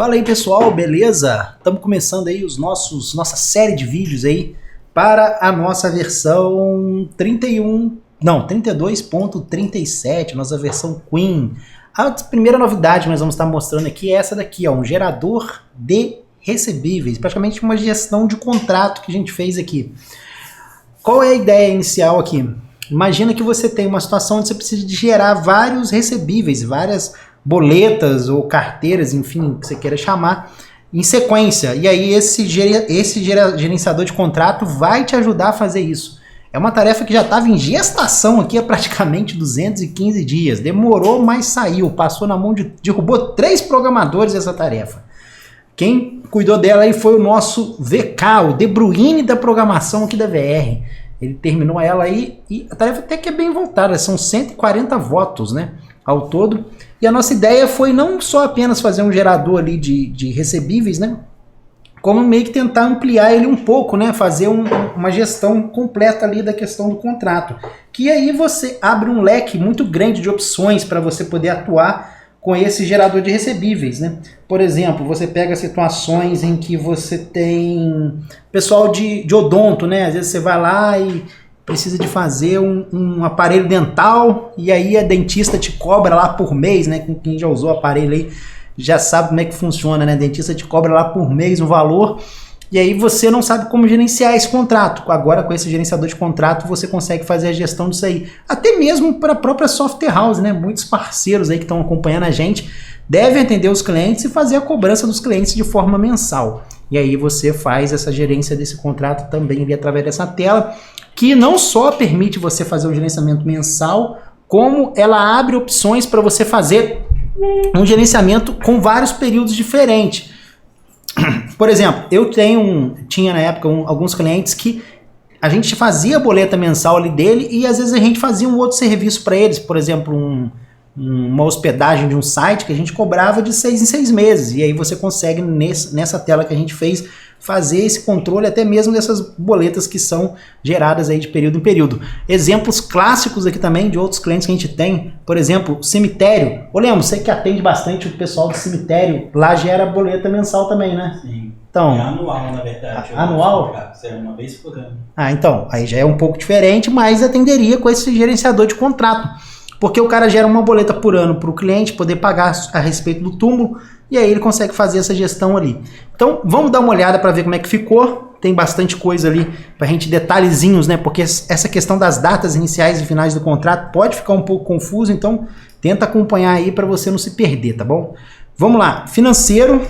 Fala aí pessoal, beleza? Estamos começando aí nossa série de vídeos aí para a nossa versão 32.37, nossa versão Queen. A primeira novidade que nós vamos estar mostrando aqui é essa daqui, ó, um gerador de recebíveis, praticamente uma gestão de contrato que a gente fez aqui. Qual é a ideia inicial aqui? Imagina que você tem uma situação onde você precisa de gerar vários recebíveis, várias boletas ou carteiras, enfim, que você queira chamar, em sequência. E aí esse gerenciador de contrato vai te ajudar a fazer isso. É uma tarefa que já estava em gestação aqui há praticamente 215 dias. Demorou, mas saiu. Passou na mão derrubou 3 programadores essa tarefa. Quem cuidou dela aí foi o nosso VK, o De Bruyne da programação aqui da VR. Ele terminou ela aí e a tarefa até que é bem voltada, são 140 votos, né, ao todo. E a nossa ideia foi não só apenas fazer um gerador ali de recebíveis, né, como meio que tentar ampliar ele um pouco, né, fazer uma gestão completa ali da questão do contrato. Que aí você abre um leque muito grande de opções para você poder atuar com esse gerador de recebíveis, né? Por exemplo, você pega situações em que você tem pessoal de odonto, né? Às vezes você vai lá e precisa de fazer um aparelho dental e aí a dentista te cobra lá por mês, né? Quem já usou o aparelho aí já sabe como é que funciona, né? A dentista te cobra lá por mês um valor e aí você não sabe como gerenciar esse contrato. Agora com esse gerenciador de contrato você consegue fazer a gestão disso aí. Até mesmo para a própria software house, né? Muitos parceiros aí que estão acompanhando a gente devem atender os clientes e fazer a cobrança dos clientes de forma mensal. E aí você faz essa gerência desse contrato também ali através dessa tela, que não só permite você fazer o gerenciamento mensal, como ela abre opções para você fazer um gerenciamento com vários períodos diferentes. Por exemplo, eu tinha na época alguns clientes que a gente fazia a boleta mensal ali dele e às vezes a gente fazia um outro serviço para eles, por exemplo, uma hospedagem de um site que a gente cobrava de 6 em 6 meses. E aí você consegue nessa tela que a gente fez fazer esse controle até mesmo dessas boletas que são geradas aí de período em período. Exemplos clássicos aqui também de outros clientes que a gente tem, por exemplo, cemitério. Ô Lemos, você que atende bastante o pessoal do cemitério, lá gera boleta mensal também, né? Sim. Então, é anual, na verdade. Anual? É uma vez por ano. Então, aí já é um pouco diferente, mas atenderia com esse gerenciador de contrato. Porque o cara gera uma boleta por ano para o cliente poder pagar a respeito do túmulo e aí ele consegue fazer essa gestão ali. Então vamos dar uma olhada para ver como é que ficou. Tem bastante coisa ali para a gente, detalhezinhos, né? Porque essa questão das datas iniciais e finais do contrato pode ficar um pouco confuso, então tenta acompanhar aí para você não se perder, tá bom? Vamos lá, financeiro.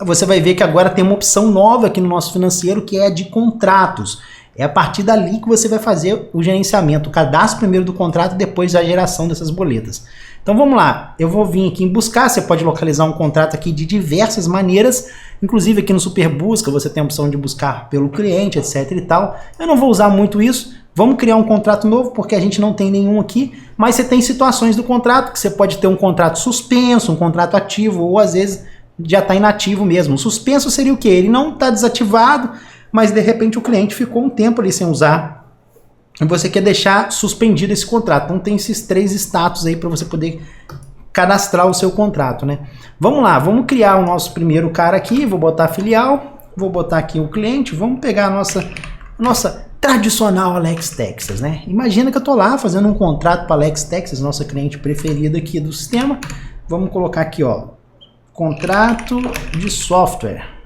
Você vai ver que agora tem uma opção nova aqui no nosso financeiro que é de contratos. É a partir dali que você vai fazer o gerenciamento, o cadastro primeiro do contrato e depois a geração dessas boletas. Então vamos lá, eu vou vir aqui em buscar, você pode localizar um contrato aqui de diversas maneiras, inclusive aqui no Super Busca você tem a opção de buscar pelo cliente, etc e tal. Eu não vou usar muito isso, vamos criar um contrato novo porque a gente não tem nenhum aqui, mas você tem situações do contrato que você pode ter um contrato suspenso, um contrato ativo ou às vezes já está inativo mesmo. O suspenso seria o quê? Ele não está desativado, mas de repente o cliente ficou um tempo ali sem usar e você quer deixar suspendido esse contrato. Então tem esses 3 status aí para você poder cadastrar o seu contrato, né? Vamos lá, vamos criar o nosso primeiro cara aqui, vou botar filial, vou botar aqui o cliente, vamos pegar a nossa tradicional Alex Texas, né? Imagina que eu tô lá fazendo um contrato para Alex Texas, nossa cliente preferida aqui do sistema. Vamos colocar aqui, ó, contrato de software.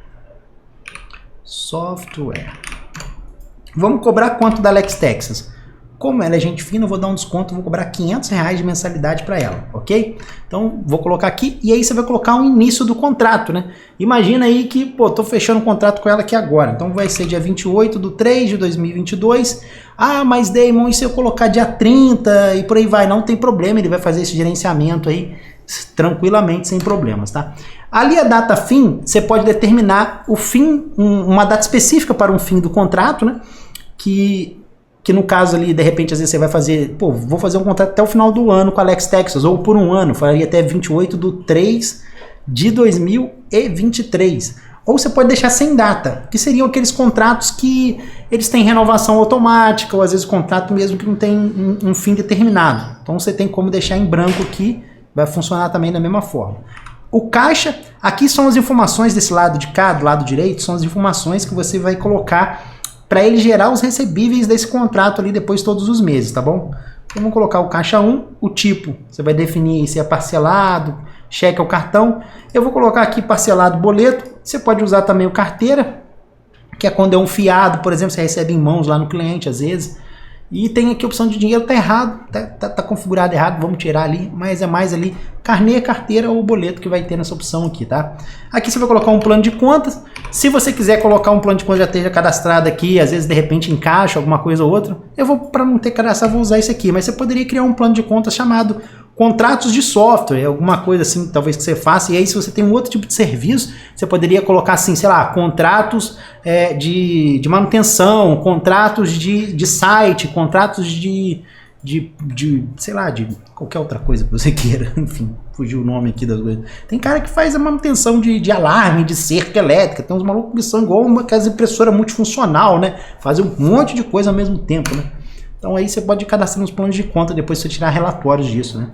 Vamos cobrar quanto da Alex Texas? Como ela é gente fina, eu vou dar um desconto, vou cobrar R$500 de mensalidade para ela, ok? Então vou colocar aqui e aí você vai colocar o início do contrato, né? Imagina aí que, pô, tô fechando um contrato com ela aqui agora, então vai ser dia 28/3/2022. Ah, mas Damon, e se eu colocar dia 30 e por aí vai? Não tem problema, ele vai fazer esse gerenciamento aí tranquilamente, sem problemas, tá? Ali a data fim, você pode determinar o fim, uma data específica para um fim do contrato, né? Que no caso ali, de repente, às vezes você vai fazer, pô, vou fazer um contrato até o final do ano com a Alex Texas, ou por um ano, faria até 28/3/2023. Ou você pode deixar sem data, que seriam aqueles contratos que eles têm renovação automática, ou às vezes contrato mesmo que não tem um fim determinado. Então você tem como deixar em branco aqui, vai funcionar também da mesma forma. O caixa, Aqui são as informações desse lado de cá, do lado direito, são as informações que você vai colocar para ele gerar os recebíveis desse contrato ali depois todos os meses, tá bom? Então vamos colocar o caixa 1, o tipo, você vai definir se é parcelado, cheque ou cartão. Eu vou colocar aqui parcelado boleto, você pode usar também o carteira, que é quando é um fiado, por exemplo, você recebe em mãos lá no cliente às vezes. E tem aqui a opção de dinheiro, tá errado, tá configurado errado, vamos tirar ali, mas é mais ali carnê, carteira ou boleto que vai ter nessa opção aqui, tá? Aqui você vai colocar um plano de contas, se você quiser colocar um plano de contas já esteja cadastrado aqui, às vezes de repente encaixa alguma coisa ou outra, eu vou, para não ter cadastrado, vou usar esse aqui, mas você poderia criar um plano de contas chamado contratos de software, alguma coisa assim, talvez que você faça, e aí se você tem um outro tipo de serviço, você poderia colocar assim, sei lá, contratos de manutenção, contratos de site, contratos de sei lá, de qualquer outra coisa que você queira, enfim, fugiu o nome aqui das coisas. Tem cara que faz a manutenção de alarme, de cerca elétrica, tem uns malucos que são igual aquelas impressoras multifuncional, né, fazem um monte de coisa ao mesmo tempo, né. Então aí você pode cadastrar nos planos de conta, depois você tirar relatórios disso, né.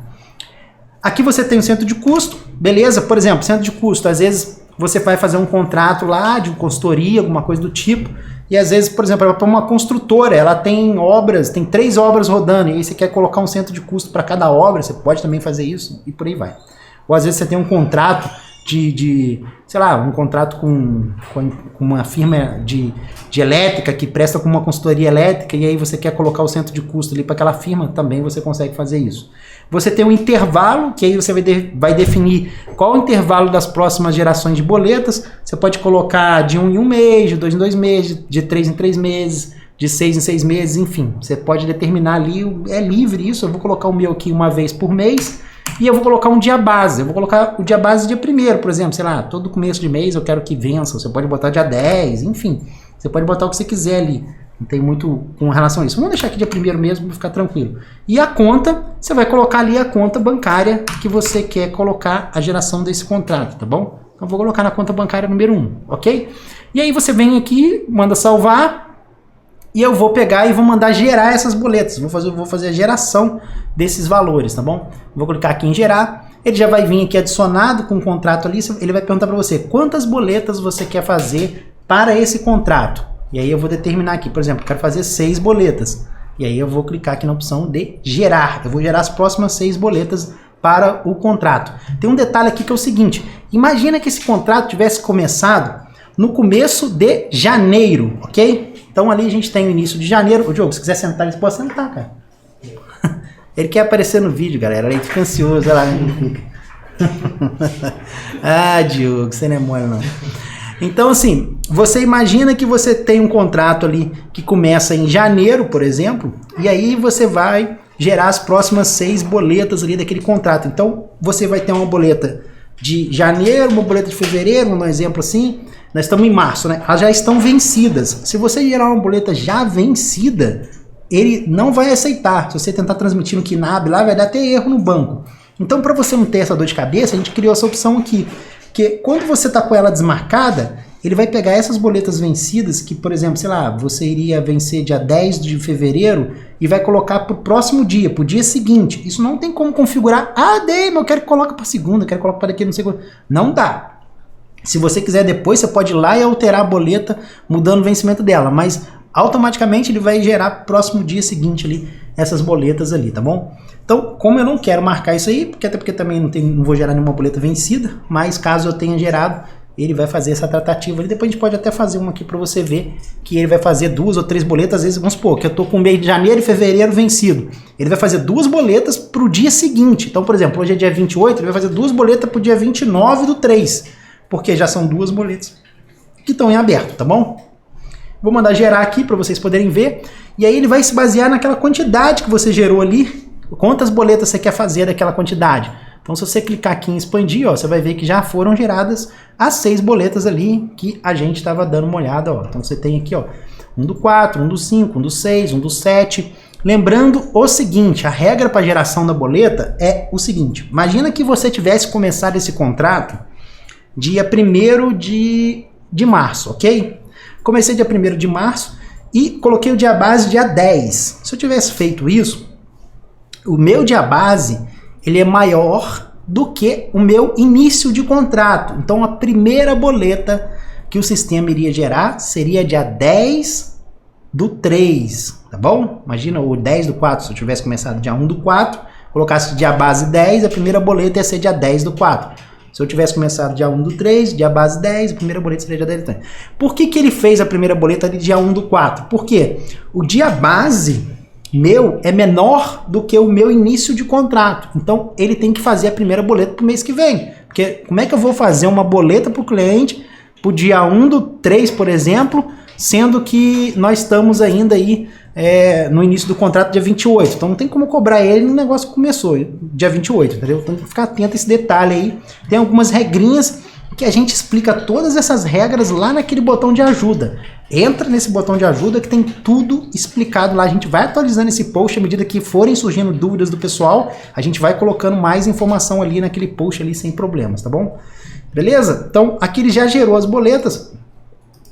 Aqui você tem o centro de custo, beleza? Por exemplo, centro de custo, às vezes você vai fazer um contrato lá de consultoria, alguma coisa do tipo, e às vezes, por exemplo, para uma construtora, ela tem obras, tem 3 obras rodando, e aí você quer colocar um centro de custo para cada obra, você pode também fazer isso, e por aí vai. Ou às vezes você tem um contrato sei lá, um contrato com uma firma de elétrica que presta com uma consultoria elétrica, e aí você quer colocar o centro de custo ali para aquela firma, também você consegue fazer isso. Você tem um intervalo, que aí você vai definir qual o intervalo das próximas gerações de boletas. Você pode colocar de 1 em 1 mês, de 2 em 2 meses, de 3 em 3 meses, de 6 em 6 meses, enfim. Você pode determinar ali, é livre isso. Eu vou colocar o meu aqui uma vez por mês e eu vou colocar um dia base. Eu vou colocar o dia base dia 1º, por exemplo, sei lá, todo começo de mês eu quero que vença. Você pode botar dia 10, enfim. Você pode botar o que você quiser ali. Não tem muito com relação a isso. Vamos deixar aqui dia 1º mesmo para ficar tranquilo. E a conta, você vai colocar ali a conta bancária que você quer colocar a geração desse contrato, tá bom? Então vou colocar na conta bancária número 1, ok? E aí você vem aqui, manda salvar, e eu vou pegar e vou mandar gerar essas boletas. Vou fazer a geração desses valores, tá bom? Vou clicar aqui em gerar. Ele já vai vir aqui adicionado com o contrato ali. Ele vai perguntar para você quantas boletas você quer fazer para esse contrato. E aí eu vou determinar aqui, por exemplo, quero fazer 6 boletas. E aí eu vou clicar aqui na opção de gerar. Eu vou gerar as próximas 6 boletas para o contrato. Tem um detalhe aqui que é o seguinte. Imagina que esse contrato tivesse começado no começo de janeiro, ok? Então ali a gente tem o início de janeiro. Ô Diogo, se quiser sentar, ele pode sentar, cara. Ele quer aparecer no vídeo, galera. Ele fica ansioso, olha lá. Ah, Diogo, você não é mole, não. Então, assim, você imagina que você tem um contrato ali que começa em janeiro, por exemplo, e aí você vai gerar as próximas 6 boletas ali daquele contrato. Então, você vai ter uma boleta de janeiro, uma boleta de fevereiro, um exemplo assim. Nós estamos em março, né? Elas já estão vencidas. Se você gerar uma boleta já vencida, ele não vai aceitar. Se você tentar transmitir no KNAB lá, vai dar até erro no banco. Então, para você não ter essa dor de cabeça, a gente criou essa opção aqui. Que quando você está com ela desmarcada, ele vai pegar essas boletas vencidas, que, por exemplo, sei lá, você iria vencer dia 10 de fevereiro e vai colocar para o próximo dia, para o dia seguinte. Isso não tem como configurar. Ah, Dei, eu quero que coloque para segunda, quero que coloque para daqui, não sei quando. Não dá. Se você quiser depois, você pode ir lá e alterar a boleta, mudando o vencimento dela, mas automaticamente ele vai gerar para o próximo dia seguinte ali, essas boletas ali, tá bom? Então, como eu não quero marcar isso aí, até porque também não vou gerar nenhuma boleta vencida, mas caso eu tenha gerado, ele vai fazer essa tratativa ali. Depois a gente pode até fazer uma aqui para você ver que ele vai fazer 2 ou 3 boletas. Às vezes, vamos supor que eu tô com o mês de janeiro e fevereiro vencido. Ele vai fazer 2 boletas para o dia seguinte. Então, por exemplo, hoje é dia 28, ele vai fazer 2 boletas para o dia 29 do 3, porque já são 2 boletas que estão em aberto, tá bom? Vou mandar gerar aqui para vocês poderem ver. E aí ele vai se basear naquela quantidade que você gerou ali. Quantas boletas você quer fazer daquela quantidade. Então, se você clicar aqui em expandir, ó, você vai ver que já foram geradas as 6 boletas ali que a gente estava dando uma olhada. Ó. Então, você tem aqui ó, um do 4, um do 5, um do 6, um do 7. Lembrando o seguinte, a regra para geração da boleta é o seguinte. Imagina que você tivesse começado esse contrato dia 1º de março, ok? Comecei dia 1º de março e coloquei o dia base dia 10. Se eu tivesse feito isso, o meu dia base ele é maior do que o meu início de contrato. Então a primeira boleta que o sistema iria gerar seria dia 10/3, tá bom? Imagina o 10/4, se eu tivesse começado dia 1/4, colocasse dia base 10, a primeira boleta ia ser dia 10/4. Se eu tivesse começado dia 1/3, dia base 10, a primeira boleta seria dia 10/3. Por que ele fez a primeira boleta de dia 1/4? Porque o dia base meu é menor do que o meu início de contrato. Então, ele tem que fazer a primeira boleta para o mês que vem. Porque como é que eu vou fazer uma boleta para o cliente para o dia 1/3, por exemplo, sendo que nós estamos ainda aí no início do contrato dia 28. Então, não tem como cobrar ele no negócio que começou dia 28, entendeu? Então, tem que ficar atento a esse detalhe aí. Tem algumas regrinhas que a gente explica todas essas regras lá naquele botão de ajuda. Entra nesse botão de ajuda que tem tudo explicado lá. A gente vai atualizando esse post à medida que forem surgindo dúvidas do pessoal. A gente vai colocando mais informação ali naquele post ali sem problemas, tá bom? Beleza? Então, aqui ele já gerou as boletas.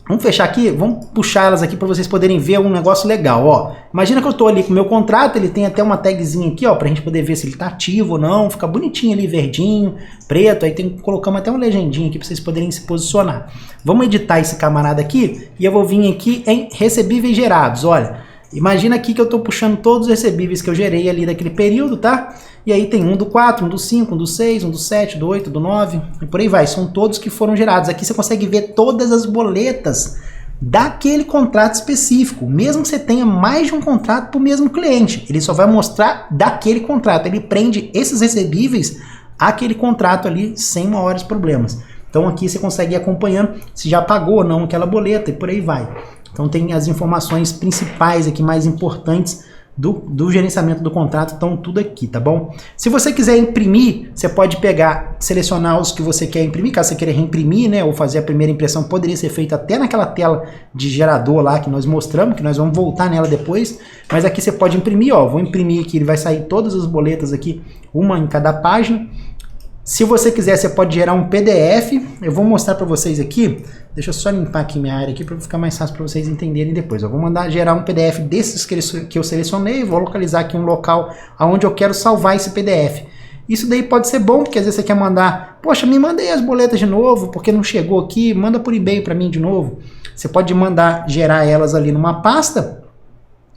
Vamos fechar aqui, vamos puxar elas aqui para vocês poderem ver um negócio legal, ó. Imagina que eu tô ali com o meu contrato, ele tem até uma tagzinha aqui, ó, pra gente poder ver se ele tá ativo ou não, fica bonitinho ali, verdinho, preto, aí colocamos até uma legendinha aqui para vocês poderem se posicionar. Vamos editar esse camarada aqui e eu vou vir aqui em recebíveis gerados, olha. Imagina aqui que eu tô puxando todos os recebíveis que eu gerei ali daquele período, tá? E aí tem 1/4, 1/5, 1/6, 1/7, 1/8, 1/9 e por aí vai. São todos que foram gerados. Aqui você consegue ver todas as boletas daquele contrato específico. Mesmo que você tenha mais de um contrato para o mesmo cliente, ele só vai mostrar daquele contrato. Ele prende esses recebíveis àquele contrato ali sem maiores problemas. Então aqui você consegue ir acompanhando se já pagou ou não aquela boleta e por aí vai. Então tem as informações principais aqui, mais importantes do gerenciamento do contrato, estão tudo aqui, tá bom? Se você quiser imprimir, você pode pegar, selecionar os que você quer imprimir, caso você queira reimprimir, né, ou fazer a primeira impressão, poderia ser feita até naquela tela de gerador lá que nós mostramos, que nós vamos voltar nela depois, mas aqui você pode imprimir, ó, vou imprimir aqui, ele vai sair todas as boletas aqui, uma em cada página. Se você quiser, você pode gerar um PDF, eu vou mostrar para vocês aqui, deixa eu só limpar aqui minha área aqui para ficar mais fácil para vocês entenderem depois. Eu vou mandar gerar um PDF desses que eu selecionei, vou localizar aqui um local onde eu quero salvar esse PDF. Isso daí pode ser bom, porque às vezes você quer mandar, poxa, me mandei as boletas de novo, porque não chegou aqui, manda por e-mail para mim de novo. Você pode mandar gerar elas ali numa pasta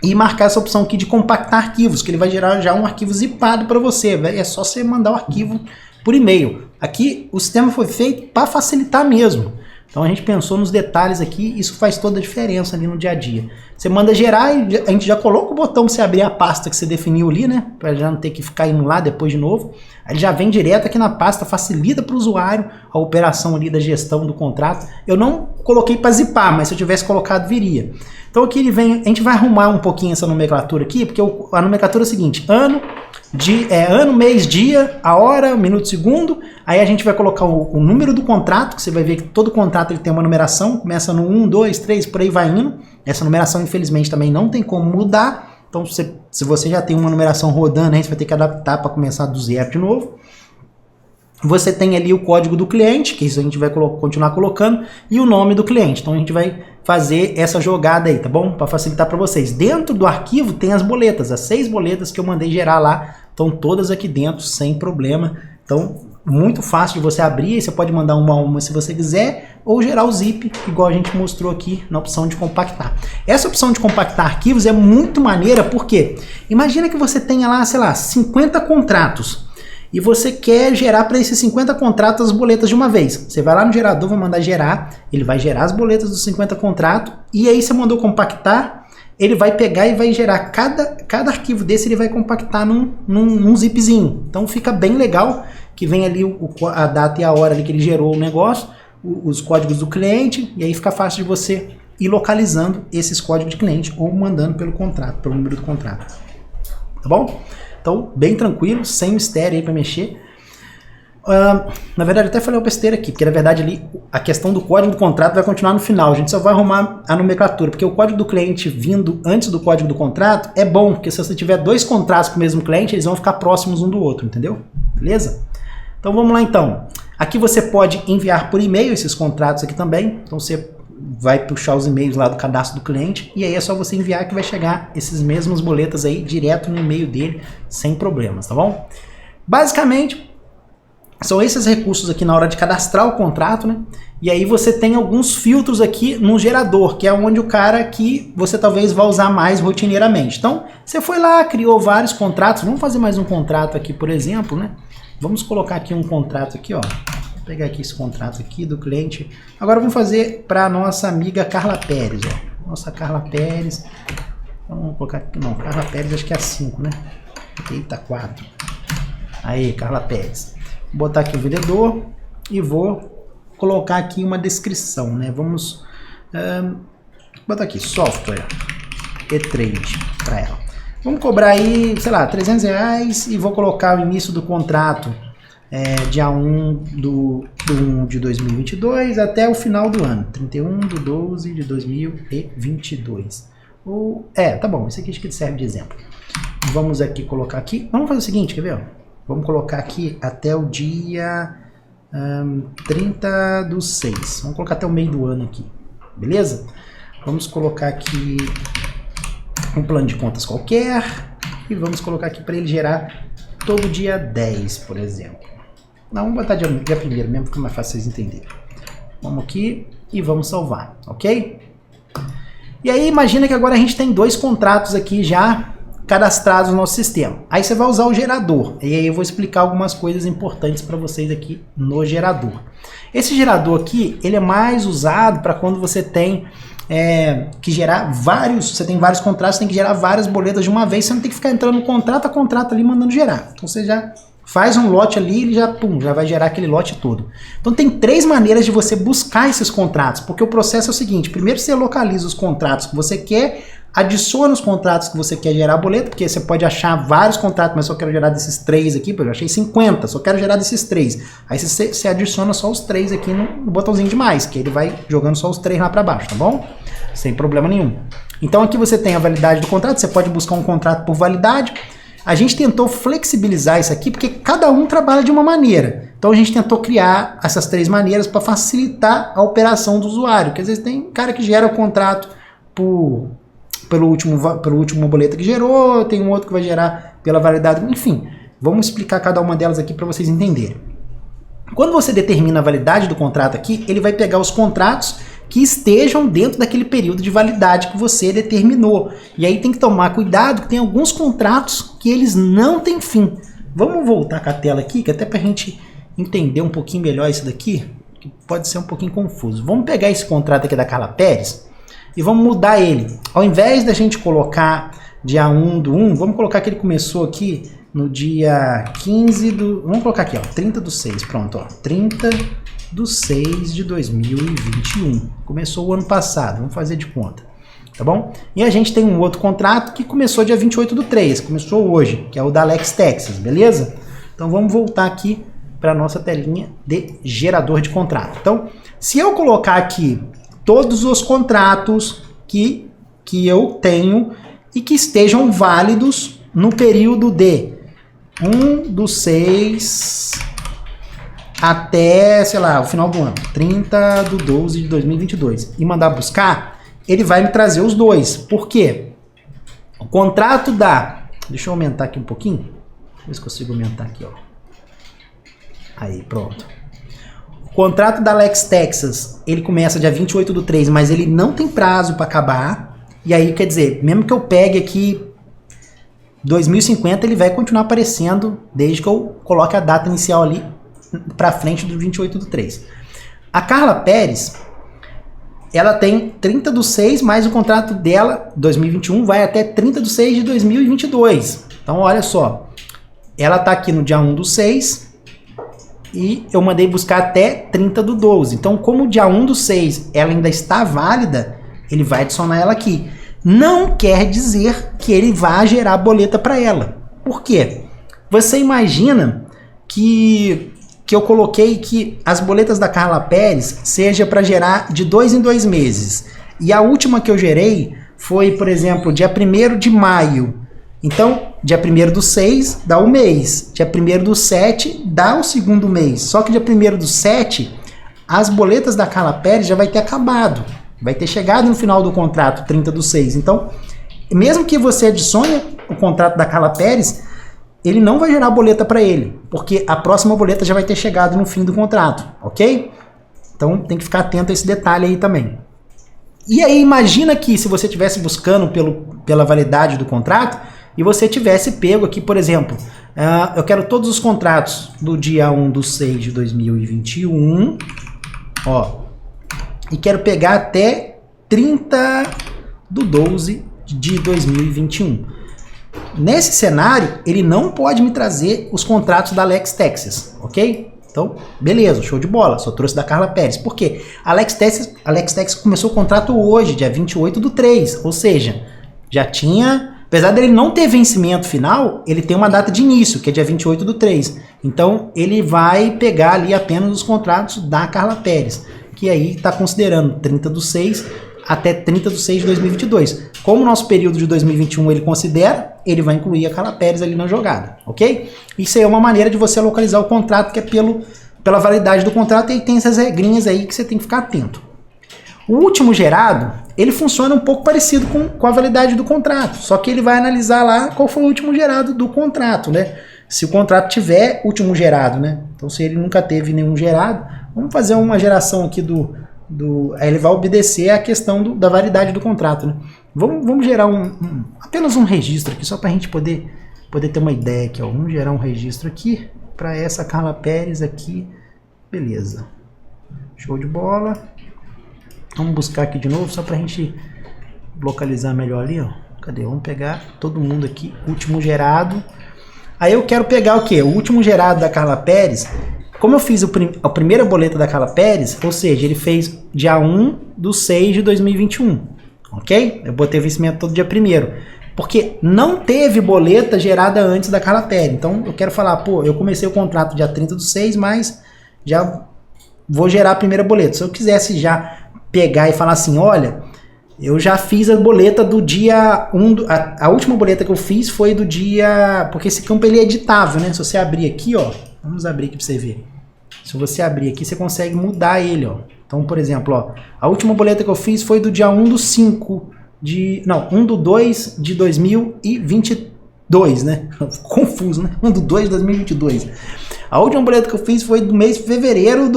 e marcar essa opção aqui de compactar arquivos, que ele vai gerar já um arquivo zipado para você, é só você mandar o arquivo por e-mail. Aqui o sistema foi feito para facilitar mesmo. Então a gente pensou nos detalhes aqui, isso faz toda a diferença ali no dia a dia. Você manda gerar e a gente já coloca o botão para você abrir a pasta que você definiu ali, né? Para já não ter que ficar indo lá depois de novo. Aí já vem direto aqui na pasta, facilita para o usuário a operação ali da gestão do contrato. Eu não coloquei para zipar, mas se eu tivesse colocado viria. Então aqui ele vem, a gente vai arrumar um pouquinho essa nomenclatura aqui, porque a nomenclatura é a seguinte, ano, mês, dia, a hora, minuto, segundo. Aí a gente vai colocar o número do contrato, que você vai ver que todo contrato ele tem uma numeração, começa no 1, 2, 3, por aí vai indo. Essa numeração, infelizmente, também não tem como mudar. Então, se você já tem uma numeração rodando, aí você vai ter que adaptar para começar do zero de novo. Você tem ali o código do cliente, que isso a gente vai continuar colocando, e o nome do cliente. Então a gente vai fazer essa jogada aí, tá bom? Para facilitar para vocês. Dentro do arquivo tem as boletas, as 6 boletas que eu mandei gerar lá, estão todas aqui dentro, sem problema. Então, muito fácil de você abrir, você pode mandar uma a uma se você quiser, ou gerar o zip, igual a gente mostrou aqui na opção de compactar. Essa opção de compactar arquivos é muito maneira, porque imagina que você tenha lá, sei lá, 50 contratos. E você quer gerar para esses 50 contratos as boletas de uma vez. Você vai lá no gerador, vai mandar gerar, ele vai gerar as boletas dos 50 contratos, e aí você mandou compactar, ele vai pegar e vai gerar cada arquivo desse, ele vai compactar num zipzinho. Então fica bem legal, que vem ali a data e a hora ali que ele gerou o negócio, os códigos do cliente, e aí fica fácil de você ir localizando esses códigos de cliente, ou mandando pelo contrato, pelo número do contrato. Tá bom? Então, bem tranquilo, sem mistério aí para mexer. Na verdade, até falei uma besteira aqui, porque na verdade ali a questão do código do contrato vai continuar no final. A gente só vai arrumar a nomenclatura, porque o código do cliente vindo antes do código do contrato é bom, porque se você tiver 2 contratos para o mesmo cliente, eles vão ficar próximos um do outro, entendeu? Beleza? Então vamos lá então. Aqui você pode enviar por e-mail esses contratos aqui também. Então você vai puxar os e-mails lá do cadastro do cliente e aí é só você enviar que vai chegar esses mesmos boletas aí direto no e-mail dele sem problemas, tá bom? Basicamente São esses recursos aqui na hora de cadastrar o contrato, né? E aí você tem alguns filtros aqui no gerador, que é onde o cara que você talvez vá usar mais rotineiramente. Então, você foi lá, criou vários contratos. Vamos fazer mais um contrato aqui, por exemplo, né? Vamos colocar aqui um contrato aqui, ó. Vou pegar aqui esse contrato aqui do cliente. Agora vamos fazer para nossa amiga Carla Pérez, ó. Nossa Carla Pérez. Vamos colocar aqui, não, Carla Pérez acho que é 5, né? Eita, 4. Aí, Carla Pérez. Vou botar aqui o vendedor e vou colocar aqui uma descrição, né? Vamos botar aqui, software e-trade para ela. Vamos cobrar aí, sei lá, R$300 e vou colocar o início do contrato dia 1 do 1 de 2022 até o final do ano, 31 de 12 de 2022. Tá bom, isso aqui acho que serve de exemplo. Vamos aqui colocar aqui, vamos fazer o seguinte, quer ver? Vamos colocar aqui até o dia 30 do 6. Vamos colocar até o meio do ano aqui, beleza? Vamos colocar aqui um plano de contas qualquer e vamos colocar aqui para ele gerar todo dia 10, por exemplo. Não, vamos botar dia 1º mesmo, fica mais fácil vocês entenderem. Vamos aqui e vamos salvar, ok? E aí imagina que agora a gente tem 2 contratos aqui já cadastrados no nosso sistema. Aí você vai usar o gerador. E aí eu vou explicar algumas coisas importantes para vocês aqui no gerador. Esse gerador aqui, ele é mais usado para quando você tem que gerar vários, você tem vários contratos, você tem que gerar várias boletas de uma vez, você não tem que ficar entrando contrato a contrato ali mandando gerar. Então você já faz um lote ali e ele já vai gerar aquele lote todo. Então tem 3 maneiras de você buscar esses contratos, porque o processo é o seguinte: primeiro você localiza os contratos que você quer, adiciona os contratos que você quer gerar a boleta, porque você pode achar vários contratos, mas só quero gerar desses 3 aqui, porque eu achei 50, só quero gerar desses 3. Aí você adiciona só os 3 aqui no botãozinho de mais, que ele vai jogando só os 3 lá para baixo, tá bom? Sem problema nenhum. Então aqui você tem a validade do contrato, você pode buscar um contrato por validade. A gente tentou flexibilizar isso aqui, porque cada um trabalha de uma maneira. Então a gente tentou criar essas 3 maneiras para facilitar a operação do usuário, porque às vezes tem cara que gera o contrato pelo último boleta que gerou, tem um outro que vai gerar pela validade, enfim. Vamos explicar cada uma delas aqui para vocês entenderem. Quando você determina a validade do contrato aqui, ele vai pegar os contratos que estejam dentro daquele período de validade que você determinou. E aí tem que tomar cuidado que tem alguns contratos que eles não têm fim. Vamos voltar com a tela aqui, que até para a gente entender um pouquinho melhor isso daqui, que pode ser um pouquinho confuso. Vamos pegar esse contrato aqui da Carla Pérez e vamos mudar ele. Ao invés da gente colocar dia 1 do 1, vamos colocar que ele começou aqui no dia 15 do... Vamos colocar aqui, ó, 30 do 6, pronto, ó, 30 do 6 de 2021. Começou o ano passado, vamos fazer de conta, tá bom? E a gente tem um outro contrato que começou dia 28 do 3, começou hoje, que é o da Alex Texas, beleza? Então vamos voltar aqui para a nossa telinha de gerador de contrato. Então, se eu colocar aqui todos os contratos que eu tenho e que estejam válidos no período de 1 do 6 até, sei lá, o final do ano, 30 do 12 de 2022, e mandar buscar, ele vai me trazer os 2. Por quê? O contrato da... Deixa eu aumentar aqui um pouquinho. Deixa eu ver se consigo aumentar aqui, ó. Aí, pronto. O contrato da Alex Texas, ele começa dia 28 do 3, mas ele não tem prazo para acabar. E aí, quer dizer, mesmo que eu pegue aqui 2050, ele vai continuar aparecendo desde que eu coloque a data inicial ali para frente do 28 do 3. A Carla Pérez, ela tem 30 do 6, mas o contrato dela, 2021, vai até 30 do 6 de 2022. Então, olha só, ela tá aqui no dia 1 do 6 e eu mandei buscar até 30 do 12. Então, como o dia 1 do 6 ela ainda está válida, ele vai adicionar ela aqui. Não quer dizer que ele vá gerar boleta para ela. Por quê? Você imagina que eu coloquei que as boletas da Carla Pérez seja para gerar de 2 em 2 meses. E a última que eu gerei foi, por exemplo, dia 1º de maio. Então, dia 1º do 6 dá um mês. Dia 1º do 7 dá o segundo mês. Só que dia 1º do 7, as boletas da Carla Pérez já vai ter acabado. Vai ter chegado no final do contrato, 30 do 6. Então, mesmo que você adicione o contrato da Carla Pérez, ele não vai gerar boleta para ele, porque a próxima boleta já vai ter chegado no fim do contrato, ok? Então tem que ficar atento a esse detalhe aí também. E aí imagina que se você estivesse buscando pela validade do contrato e você tivesse pego aqui, por exemplo, eu quero todos os contratos do dia 1/6 de 2021, ó, e quero pegar até 30/12 de 2021. Nesse cenário, ele não pode me trazer os contratos da Alex Texas, ok? Então, beleza, show de bola, só trouxe da Carla Pérez. Por quê? Alex Texas começou o contrato hoje, dia 28/3, ou seja, já tinha, apesar dele não ter vencimento final, ele tem uma data de início, que é dia 28/3. Então, ele vai pegar ali apenas os contratos da Carla Pérez, que aí está considerando 30/6 até 30/6 de 2022. Como o nosso período de 2021 ele considera, ele vai incluir a Carla Pérez ali na jogada, ok? Isso aí é uma maneira de você localizar o contrato, que é pela validade do contrato, e aí tem essas regrinhas aí que você tem que ficar atento. O último gerado, ele funciona um pouco parecido com a validade do contrato, só que ele vai analisar lá qual foi o último gerado do contrato, né? Se o contrato tiver último gerado, né? Então, se ele nunca teve nenhum gerado, vamos fazer uma geração aqui aí ele vai obedecer à questão da validade do contrato, né? Vamos gerar apenas um registro aqui, só para a gente poder ter uma ideia aqui, ó. Vamos gerar um registro aqui para essa Carla Pérez aqui, beleza, show de bola. Vamos buscar aqui de novo, só para a gente localizar melhor ali, ó. Cadê? Vamos pegar todo mundo aqui, último gerado. Aí eu quero pegar o quê? O último gerado da Carla Pérez. Como eu fiz a primeira boleta da Carla Pérez, ou seja, ele fez dia 1/6 de 2021, ok? Eu botei o vencimento todo dia 1º, porque não teve boleta gerada antes da Carla Pérez. Então eu quero falar, pô, eu comecei o contrato dia 30/6, mas já vou gerar a primeira boleta. Se eu quisesse já pegar e falar assim, olha, eu já fiz a boleta do dia 1, a última boleta que eu fiz foi do dia, porque esse campo ele é editável, né? Se você abrir aqui, ó, vamos abrir aqui para você ver. Se você abrir aqui, você consegue mudar ele, ó. Então, por exemplo, ó, a última boleta que eu fiz foi do dia 1/2 de 2022, né? Confuso, né? 1/2 de 2022. A última boleta que eu fiz foi do mês de fevereiro,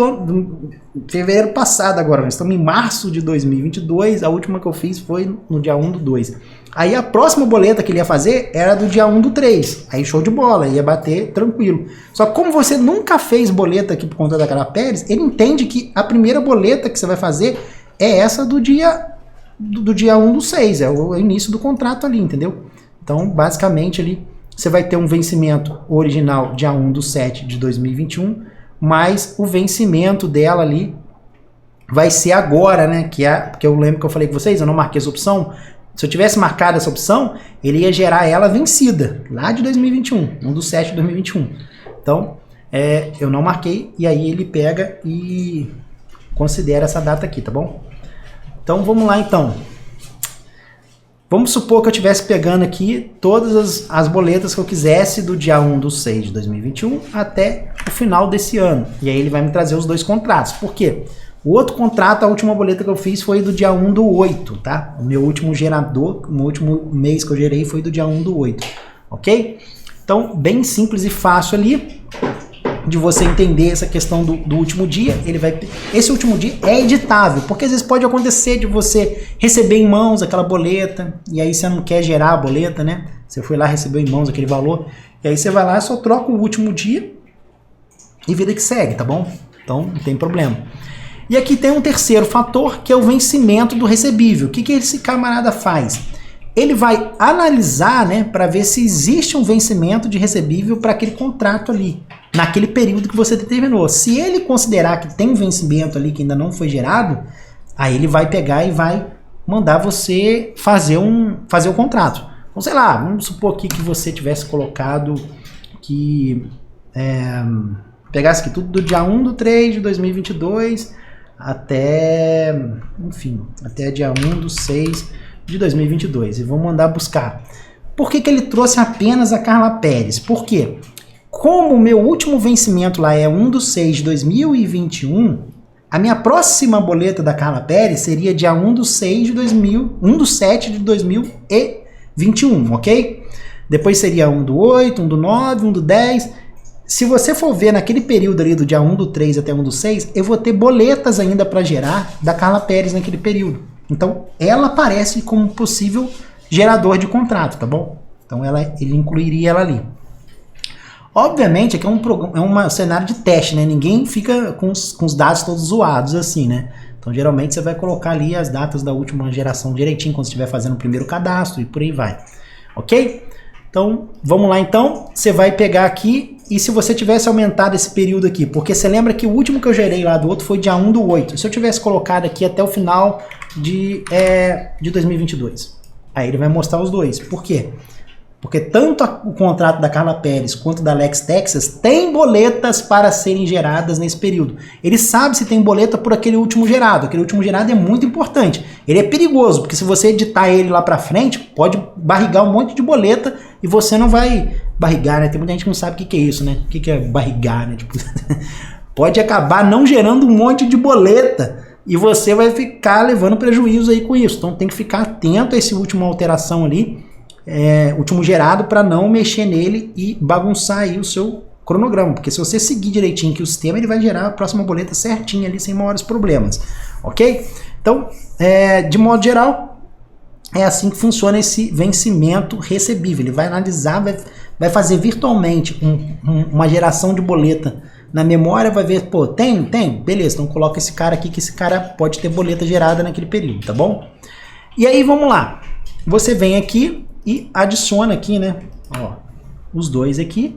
fevereiro passado agora. Nós estamos em março de 2022, a última que eu fiz foi no dia 1/2. Aí a próxima boleta que ele ia fazer era do dia 1/3. Aí show de bola, ia bater tranquilo. Só que como você nunca fez boleta aqui por conta da Carla Pérez, ele entende que a primeira boleta que você vai fazer é essa do dia 1/6, é o início do contrato ali, entendeu? Então, basicamente ali, você vai ter um vencimento original dia 1/7 de 2021, mas o vencimento dela ali vai ser agora, né? Porque eu lembro que eu falei com vocês, eu não marquei essa opção. Se eu tivesse marcado essa opção, ele ia gerar ela vencida, lá de 2021, 1/7 de 2021. Então, eu não marquei, e aí ele pega e considera essa data aqui, tá bom? Então, vamos lá então. Vamos supor que eu estivesse pegando aqui todas as boletas que eu quisesse do dia 1/6 de 2021 até o final desse ano. E aí ele vai me trazer os dois contratos. Por quê? O outro contrato, a última boleta que eu fiz foi do dia 1/8, tá? O meu último gerador, o último mês que eu gerei foi do dia 1/8, ok? Então, bem simples e fácil ali de você entender essa questão do último dia. Esse último dia é editável, porque às vezes pode acontecer de você receber em mãos aquela boleta, e aí você não quer gerar a boleta, né? Você foi lá, recebeu em mãos aquele valor, e aí você vai lá e só troca o último dia e vida que segue, tá bom? Então, não tem problema. E aqui tem um terceiro fator, que é o vencimento do recebível. O que esse camarada faz? Ele vai analisar, né, para ver se existe um vencimento de recebível para aquele contrato ali, naquele período que você determinou. Se ele considerar que tem um vencimento ali que ainda não foi gerado, aí ele vai pegar e vai mandar você fazer o contrato. Então, sei lá, vamos supor aqui que você tivesse colocado que pegasse aqui tudo do dia 1/3 de 2022 até dia 1/6 de 2022, e vou mandar buscar. Por que ele trouxe apenas a Carla Pérez? Por quê? Como o meu último vencimento lá é 1/6 de 2021, a minha próxima boleta da Carla Pérez seria dia 1/7 de 2021, ok? depois seria 1 do 8, 1 do 9, 1 do 10. Se você for ver naquele período ali do dia 1 do 3 até 1 do 6, eu vou ter boletas ainda para gerar da Carla Pérez naquele período. Então, ela aparece como possível gerador de contrato, tá bom? Então, ele incluiria ela ali. Obviamente, aqui é um cenário de teste, né? Ninguém fica com os dados todos zoados assim, né? Então, geralmente, você vai colocar ali as datas da última geração direitinho, quando estiver fazendo o primeiro cadastro e por aí vai. Ok? Então, vamos lá então. Você vai pegar aqui e se você tivesse aumentado esse período aqui, porque você lembra que o último que eu gerei lá do outro foi dia 1 do 8. Se eu tivesse colocado aqui até o final de 2022, aí ele vai mostrar os dois. Por quê? Porque tanto o contrato da Carla Pérez quanto da Alex Texas tem boletas para serem geradas nesse período. Ele sabe se tem boleta por aquele último gerado. Aquele último gerado é muito importante. Ele é perigoso, porque se você editar ele lá para frente, pode barrigar um monte de boleta e você não vai barrigar, né? Tem muita gente que não sabe o que é isso, né? O que é barrigar, né? Tipo, pode acabar não gerando um monte de boleta e você vai ficar levando prejuízo aí com isso. Então tem que ficar atento a essa última alteração ali. Último gerado para não mexer nele e bagunçar aí o seu cronograma, porque se você seguir direitinho que o sistema, ele vai gerar a próxima boleta certinha ali sem maiores problemas, ok? Então, de modo geral, é assim que funciona esse vencimento recebível. Ele vai analisar, vai fazer virtualmente uma geração de boleta na memória, vai ver, pô, tem, beleza, então coloca esse cara aqui que esse cara pode ter boleta gerada naquele período, tá bom? E aí, vamos lá, você vem aqui e adiciona aqui, né, ó, os dois aqui,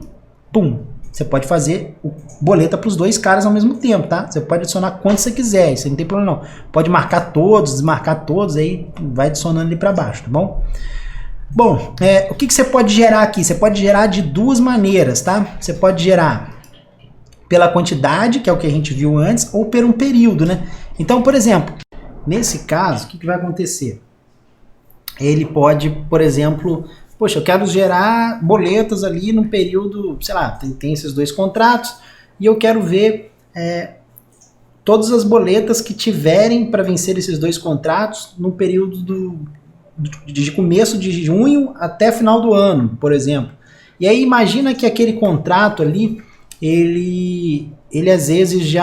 pum, você pode fazer boleta para os dois caras ao mesmo tempo, tá? Você pode adicionar quanto você quiser, isso não tem problema não. Pode marcar todos, desmarcar todos, aí vai adicionando ali para baixo, tá bom? Bom, o que você pode gerar aqui? Você pode gerar de duas maneiras, tá? Você pode gerar pela quantidade, que é o que a gente viu antes, ou por um período, né? Então, por exemplo, nesse caso, o que vai acontecer? Ele pode, por exemplo, poxa, eu quero gerar boletas ali num período, sei lá, tem esses dois contratos e eu quero ver todas as boletas que tiverem para vencer esses dois contratos no período de começo de junho até final do ano, por exemplo. E aí imagina que aquele contrato ali, ele às vezes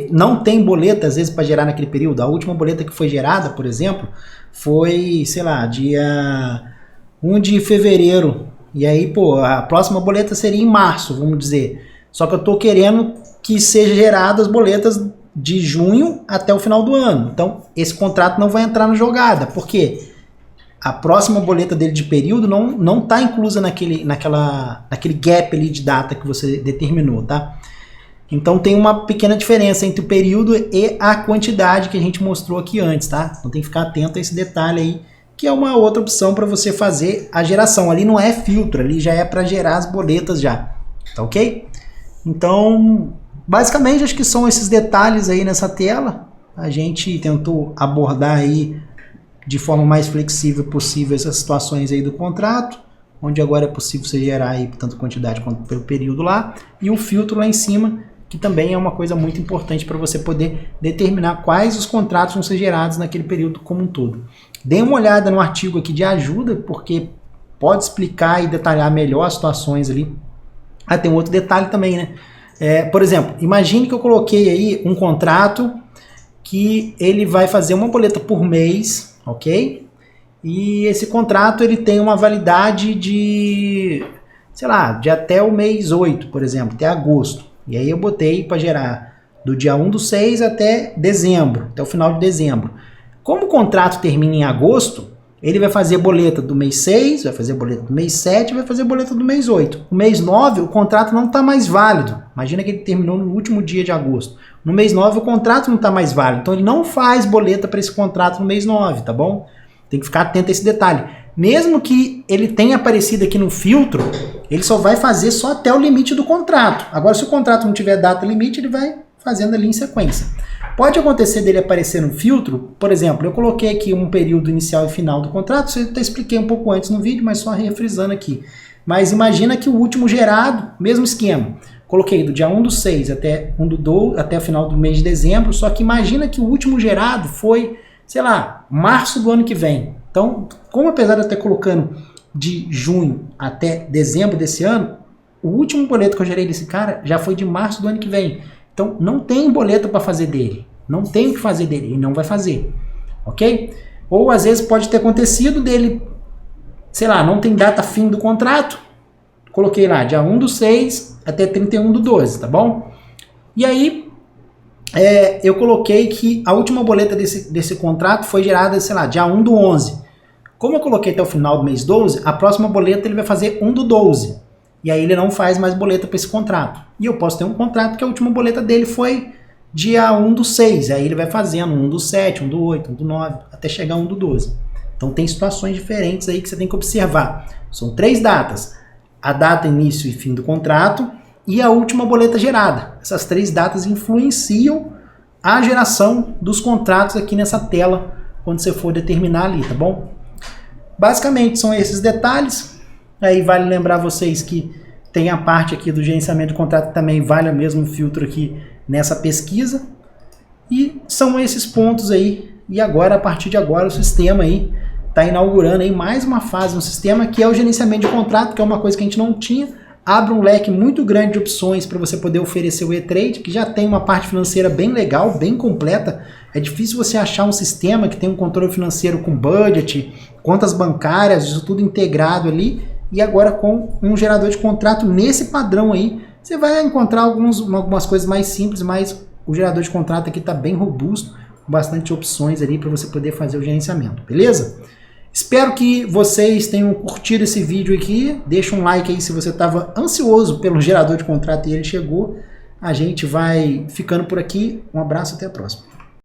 não tem boleta, às vezes, para gerar naquele período. A última boleta que foi gerada, por exemplo, foi, sei lá, dia 1 de fevereiro. E aí, pô, a próxima boleta seria em março, vamos dizer. Só que eu tô querendo que sejam geradas boletas de junho até o final do ano. Então, esse contrato não vai entrar na jogada. Por quê? A próxima boleta dele de período não tá inclusa naquele gap ali de data que você determinou, tá? Então tem uma pequena diferença entre o período e a quantidade que a gente mostrou aqui antes, tá? Então tem que ficar atento a esse detalhe aí, que é uma outra opção para você fazer a geração. Ali não é filtro, ali já é para gerar as boletas já, tá ok? Então, basicamente acho que são esses detalhes aí nessa tela. A gente tentou abordar aí de forma mais flexível possível essas situações aí do contrato, onde agora é possível você gerar aí tanto quantidade quanto pelo período lá, e o filtro lá em cima, que também é uma coisa muito importante para você poder determinar quais os contratos vão ser gerados naquele período como um todo. Dê uma olhada no artigo aqui de ajuda, porque pode explicar e detalhar melhor as situações ali. Ah, tem um outro detalhe também, né? Por exemplo, imagine que eu coloquei aí um contrato que ele vai fazer uma boleta por mês, ok? E esse contrato ele tem uma validade de, sei lá, de até o mês 8, por exemplo, até agosto. E aí eu botei para gerar do dia 1 do 6 até dezembro, até o final de dezembro. Como o contrato termina em agosto, ele vai fazer boleta do mês 6, vai fazer boleta do mês 7, vai fazer boleta do mês 8. O mês 9, o contrato não está mais válido. Imagina que ele terminou no último dia de agosto. No mês 9, o contrato não está mais válido. Então ele não faz boleta para esse contrato no mês 9, tá bom? Tem que ficar atento a esse detalhe. Mesmo que ele tenha aparecido aqui no filtro, ele só vai fazer só até o limite do contrato. Agora, se o contrato não tiver data limite, ele vai fazendo ali em sequência. Pode acontecer dele aparecer no filtro, por exemplo, eu coloquei aqui um período inicial e final do contrato, eu até expliquei um pouco antes no vídeo, mas só refrisando aqui. Mas imagina que o último gerado, mesmo esquema, coloquei do dia 1 do 6 até o final do mês de dezembro, só que imagina que o último gerado foi, sei lá, março do ano que vem. Então, como apesar de eu estar colocando de junho até dezembro desse ano, o último boleto que eu gerei desse cara já foi de março do ano que vem. Então, não tem boleto para fazer dele. Não tem o que fazer dele. E não vai fazer. Ok? Ou, às vezes, pode ter acontecido dele, sei lá, não tem data fim do contrato. Coloquei lá, dia 1/6 até 31/12, tá bom? E aí, eu coloquei que a última boleta desse contrato foi gerada, sei lá, dia 1/11. Como eu coloquei até o final do mês 12, a próxima boleta ele vai fazer 1/12. E aí ele não faz mais boleta para esse contrato. E eu posso ter um contrato que a última boleta dele foi dia 1/6. Aí ele vai fazendo 1/7, 1/8, 1/9, até chegar 1/12. Então tem situações diferentes aí que você tem que observar. São 3 datas. A data início e fim do contrato e a última boleta gerada. Essas 3 datas influenciam a geração dos contratos aqui nessa tela quando você for determinar ali, tá bom? Basicamente são esses detalhes. Aí vale lembrar vocês que tem a parte aqui do gerenciamento de contrato que também vale o mesmo filtro aqui nessa pesquisa. E são esses pontos aí. E agora, a partir de agora, o sistema aí está inaugurando aí mais uma fase no sistema, que é o gerenciamento de contrato, que é uma coisa que a gente não tinha. Abre um leque muito grande de opções para você poder oferecer o E-Trade, que já tem uma parte financeira bem legal, bem completa. É difícil você achar um sistema que tem um controle financeiro com budget, contas bancárias, isso tudo integrado ali. E agora com um gerador de contrato nesse padrão aí, você vai encontrar algumas coisas mais simples, mas o gerador de contrato aqui está bem robusto, com bastante opções ali para você poder fazer o gerenciamento, beleza? Espero que vocês tenham curtido esse vídeo aqui. Deixa um like aí se você estava ansioso pelo gerador de contrato e ele chegou. A gente vai ficando por aqui. Um abraço, até a próxima.